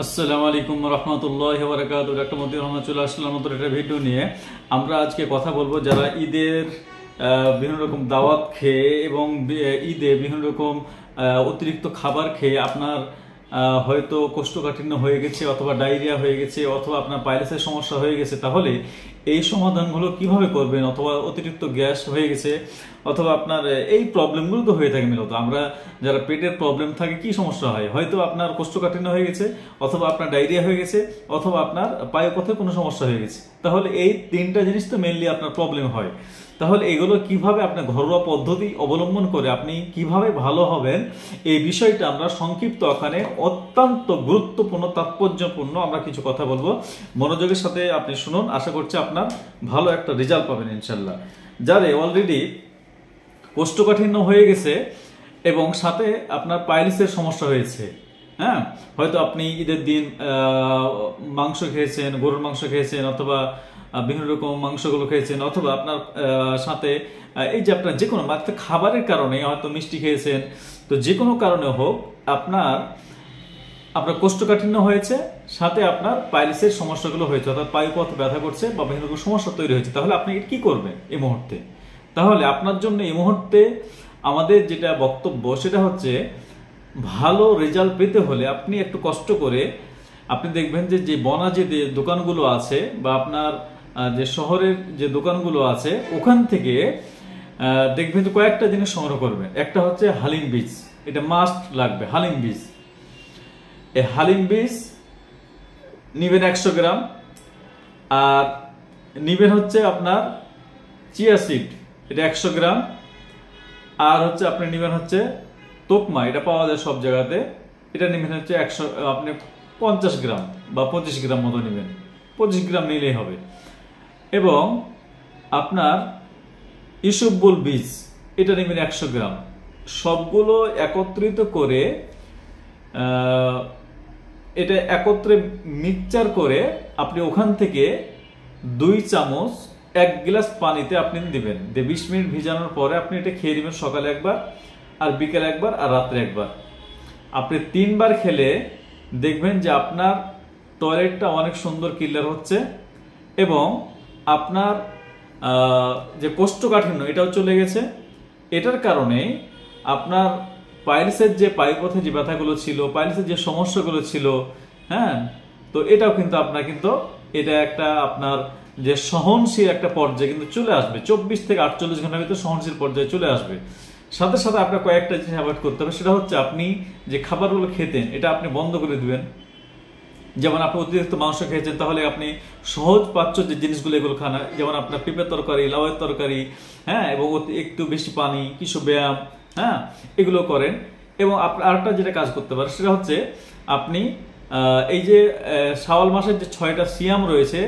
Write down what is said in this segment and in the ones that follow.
আসসালামু আলাইকুম রহমতুল্লাহি ওয়া বারাকাতুহু। একটা মধ্যে রহমত চলে আসলাম নতুন একটা ভিডিও নিয়ে। আমরা আজকে কথা বলবো যারা ঈদের বিভিন্ন রকম দাওয়াত খেয়ে এবং ঈদে বিভিন্ন রকম অতিরিক্ত খাবার খেয়ে আপনার হয়তো কোষ্ঠকাঠিন্য হয়ে গেছে অথবা ডায়রিয়া হয়ে গেছে অথবা আপনার পাইলসের সমস্যা হয়ে গেছে, তাহলে এই সমাধানগুলো কিভাবে করবেন? অথবা অতিরিক্ত গ্যাস হয়ে গেছে অথবা আপনার এই প্রবলেমগুলো তো হয়ে থাকে মূলত। আমরা যারা পেটের প্রবলেম থাকে কি সমস্যা হয়, হয়তো আপনার কোষ্ঠকাঠিন্য হয়ে গেছে অথবা আপনার ডায়রিয়া হয়ে গেছে অথবা আপনার পায়ুপথে কোনো সমস্যা হয়ে গেছে, তাহলে এই তিনটা জিনিস তো মেইনলি আপনার প্রবলেম হয়। তাহলে এগুলো কিভাবে আপনার ঘরোয়া পদ্ধতি অবলম্বন করে আপনি কিভাবে ভালো হবেন, এই বিষয়টা আমরা সংক্ষিপ্ত আকারে অত্যন্ত গুরুত্বপূর্ণ তাৎপর্যপূর্ণ আমরা কিছু কথা বলবো। মনোযোগের সাথে আপনি শুনুন, আশা করছি আপনার ভালো একটা রেজাল্ট পাবেন ইনশাল্লাহ। যারে অলরেডি কোষ্ঠকাঠিন্য হয়ে গেছে এবং সাথে আপনার পাইলসের সমস্যা হয়েছে, হ্যাঁ, হয়তো আপনি ঈদের দিন মাংস খেয়েছেন, গরুর মাংস খেয়েছেন অথবা বিভিন্ন রকম মাংসগুলো খেয়েছেন অথবা আপনার সাথে এই যে আপনার যে কোনো খাবারের কারণে হয়তো মিষ্টি খেয়েছেন, তো যে কোনো কারণে হোক আপনার কোষ্ঠকাঠিন্য হয়েছে, সাথে আপনার পাইলসের সমস্যাগুলো হয়েছে, অর্থাৎ পায়ুপথ ব্যথা করছে বা বিভিন্ন রকম সমস্যা তৈরি হয়েছে, তাহলে আপনি কি করবেন এই মুহূর্তে? তাহলে আপনার জন্য এই মুহূর্তে আমাদের যেটা বক্তব্য সেটা হচ্ছে, ভালো রেজাল্ট পেতে হলে আপনি একটু কষ্ট করে আপনি দেখবেন যে বনা যে দোকানগুলো আছে বা আপনার যে শহরের যে দোকানগুলো আছে ওখান থেকে দেখবেন যে কয়েকটা জিনিস সংগ্রহ করবেন। একটা হচ্ছে হালিম বীজ, এটা মাস্ট লাগবে। হালিম বীজ, এই হালিম বীজ নিবেন 100 গ্রাম। আর নিবেন হচ্ছে আপনার চিয়া সিড, এটা 100 গ্রাম। আর হচ্ছে আপনি নিবেন হচ্ছে তোকমা, এটা পাওয়া যায় সব জায়গাতে, এটা নিবেন হচ্ছে 100, আপনি 50 গ্রাম বা 25 গ্রাম মতো নেবেন, 25 গ্রাম নিলেই হবে। এবং আপনার ইসবগুল বীজ, এটা নেবেন 100 গ্রাম। সবগুলো একত্রিত করে এটা একত্রে মিক্সচার করে আপনি ওখান থেকে 2 চামচ 1 গ্লাস পানিতে আপনি দিবেন, 20 মিনিট ভিজানোর পরে আপনি এটা খেয়ে নেবেন, সকালে একবার আর বিকেলে একবার আর রাত্রে একবার। আপনি 3 বার খেলে দেখবেন যে আপনার টয়লেটটা অনেক সুন্দর ক্লিয়ার হচ্ছে এবং আপনার যে কোষ্ঠকাঠিন্য এটাও চলে গেছে। এটার কারণে আপনার পাইলসের যে পায়ুপথে যে ব্যথাগুলো ছিল, পাইলসের যে সমস্যাগুলো ছিল, হ্যাঁ, তো এটাও কিন্তু আপনার এটা একটা আপনার যে সহনশীল একটা পর্যায়ে কিন্তু চলে আসবে, 24 থেকে 48 ঘন্টার ভিতরে সহনশীল পর্যায়ে চলে আসবে। সাথে সাথে আপনার কয়েকটা জিনিস অ্যাভয়েড করতে হবে, সেটা হচ্ছে আপনি যে খাবারগুলো খেতেন এটা আপনি বন্ধ করে দিবেন। যেমন আপনি অতিরিক্ত মাংস খেয়েছেন, তাহলে আপনি সহজ পাচ্য যে জিনিসগুলো এগুলো খান, যেমন আপনার পেঁপের তরকারি, লাউয়ের তরকারি, হ্যাঁ, এবং একটু বেশি পানি, কিছু ব্যায়াম, হ্যাঁ, এগুলো করেন। এবং আপনার আরেকটা যেটা কাজ করতে পারে সেটা হচ্ছে আপনি এই যে শাওয়াল মাসের যে 6টা সিয়াম রয়েছে,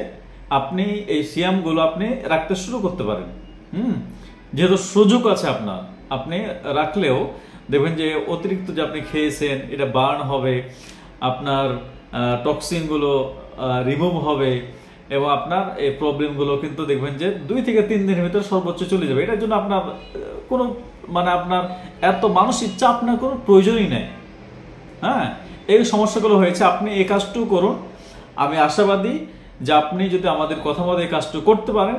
আপনি এই সিয়ামগুলো আপনি রাখতে শুরু করতে পারেন। যেহেতু সুযোগ আছে আপনার, আপনি রাখলেও দেখবেন যে অতিরিক্ত যে আপনি খেয়েছেন এটা বার্ন হবে, আপনার টক্সিনগুলো রিমুভ হবে এবং আপনার এই প্রবলেমগুলো কিন্তু দেখবেন যে 2 থেকে 3 দিনের ভিতরে সর্বোচ্চ চলে যাবে। এটার জন্য আপনার কোনো আপনার এত মানসিক চাপ না কোনো প্রয়োজনই নেই। হ্যাঁ, এই সমস্যাগুলো হয়েছে, আপনি এই কাজটুকু করুন। আমি আশাবাদী যে আপনি যদি আমাদের কথা মতো এই কাজটুকু করতে পারেন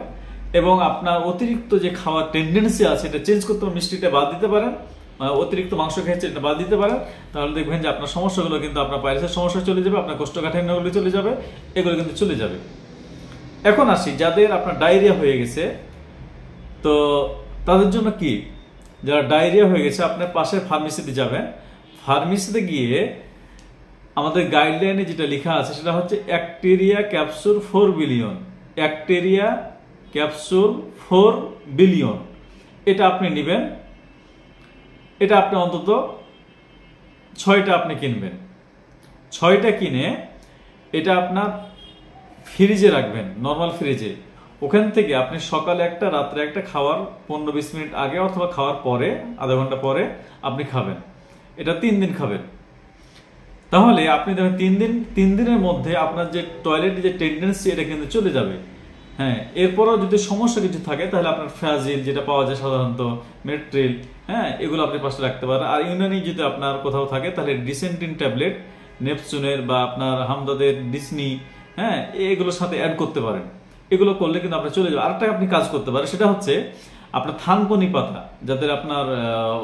এবং আপনার অতিরিক্ত যে খাওয়ার টেন্ডেন্সি আছে এটা চেঞ্জ করতে পারেন, মিষ্টিটা বাদ দিতে পারেন, অতিরিক্ত মাংস খেয়েছে এটা বাদ দিতে পারেন, তাহলে দেখবেন যে আপনার সমস্যাগুলো কিন্তু আপনার পাইলসের সমস্যা চলে যাবে, আপনার কোষ্ঠকাঠিন্যগুলো চলে যাবে, এগুলো কিন্তু চলে যাবে। এখন আসি যাদের আপনার ডায়রিয়া হয়ে গেছে, তো তাদের জন্য কি? যারা ডায়রিয়া হয়ে গেছে আপনার পাশের ফার্মেসিতে যাবেন, ফার্মেসিতে গিয়ে আমাদের গাইডলাইনে যেটা লেখা আছে সেটা হচ্ছে অ্যাক্টেরিয়া ক্যাপসুল 4 বিলিয়ন, অ্যাক্টেরিয়া ক্যাপসুল 4 বিলিয়ন, এটা আপনি নেবেন। এটা আপনি অন্তত 6টা আপনি কিনবেন। 6টা কিনে এটা আপনার ফ্রিজে রাখবেন, নর্মাল ফ্রিজে। ওখান থেকে আপনি সকালে একটা, রাত্রে একটা, খাওয়ার 15-20 মিনিট আগে অথবা খাওয়ার পরে আধা ঘন্টা পরে আপনি খাবেন। এটা 3 দিন খাবেন। তাহলে আপনি দেখেন 3 দিনের মধ্যে আপনার যে টয়লেটের যে টেন্ডেন্সি এটা কিন্তু চলে যাবে। হ্যাঁ, এরপরও যদি সমস্যা কিছু থাকে তাহলে আপনার ফ্রাজিল যেটা পাওয়া যায় সাধারণত, মেট্রিল, হ্যাঁ, এগুলো আপনি পাশে রাখতে পারেন। আর ইউনানি যদি আপনার কোথাও থাকে তাহলে ডিসেন্টিন ট্যাবলেট নেপচুনের বা আপনার হামদাদের ডিসনি, হ্যাঁ, এগুলোর সাথে অ্যাড করতে পারেন। এগুলো করলে কিন্তু আপনার চলে যাবে। আরেকটা আপনি কাজ করতে পারেন, সেটা হচ্ছে আপনার থানকুনি পাতা, যাদের আপনার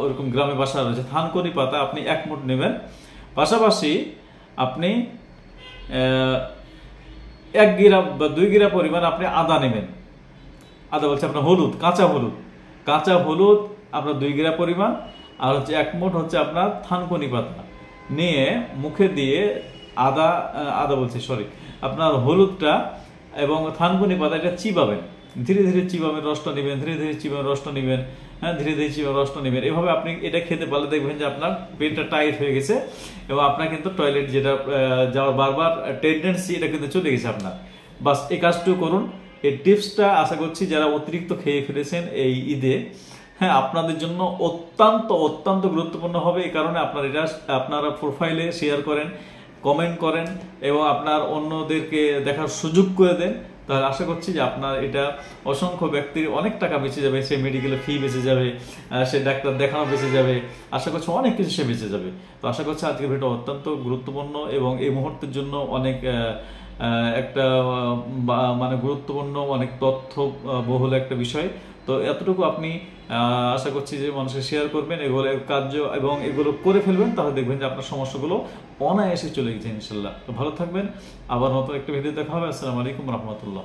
ওরকম গ্রামে বাসা রয়েছে, থানকুনি পাতা আপনি 1 মুঠ নেবেন। পাশাপাশি আপনি 1 গিরা বা 2 গিরা পরিমাণ আপনি আদা নেবেন। আদা বলছে আপনার হলুদ, কাঁচা হলুদ আপনার 2 গিরা পরিমাণ, আর হচ্ছে 1 মুঠ হচ্ছে আপনার থানকুনি পাতা নিয়ে মুখে দিয়ে আদা বলছি সরি, আপনার হলুদটা এবং থানকুনি পাতা এটা চিবাবেন, ধীরে ধীরে চিবাবেন, রসটা নেবেন, ধীরে ধীরে চিবাবেন, রসটা নেবেন, হ্যাঁ, ধীরে ধীরে চিবাবেন, রসটা নেবেন। এভাবে আপনি এটা খেতে পারলে দেখবেন যে আপনার পেটটা টাইট হয়ে গেছে এবং আপনার কিন্তু টয়লেট যেটা যাওয়ার বারবার টেন্ডেন্সি, এটা কিন্তু চলে গেছে আপনার। বাস এই কাজটুকু করুন। এই টিপসটা আশা করছি যারা অতিরিক্ত খেয়ে ফেলেছেন এই ঈদে, হ্যাঁ, আপনাদের জন্য অত্যন্ত গুরুত্বপূর্ণ হবে। এই কারণে আপনারা প্রোফাইলে শেয়ার করেন, কমেন্ট করেন এবং আপনার অন্যদেরকে দেখার সুযোগ করে দেন। তাহলে আশা করছি যে আপনার এটা অসংখ্য ব্যক্তির অনেক টাকা বেঁচে যাবে, সে মেডিকেলের ফি বেঁচে যাবে, সে ডাক্তার দেখানো বেঁচে যাবে, আশা করছি অনেক কিছু সে বেঁচে যাবে। তো আশা করছি আজকের ভিডিও অত্যন্ত গুরুত্বপূর্ণ এবং এই মুহূর্তের জন্য অনেক একটা মানে গুরুত্বপূর্ণ, অনেক তথ্য বহুল একটা বিষয়। তো এতটুকু আপনি আশা করছি যে মানুষকে শেয়ার করবেন, এগুলো কার্য এবং এগুলো করে ফেলবেন, তাহলে দেখবেন যে আপনার সমস্যাগুলো অনায়াসে চলে গেছে ইনশাল্লাহ। তো ভালো থাকবেন, আবার নতুন একটা ভিডিও দেখা হবে। আসসালামু আলাইকুম রহমতুল্লাহ।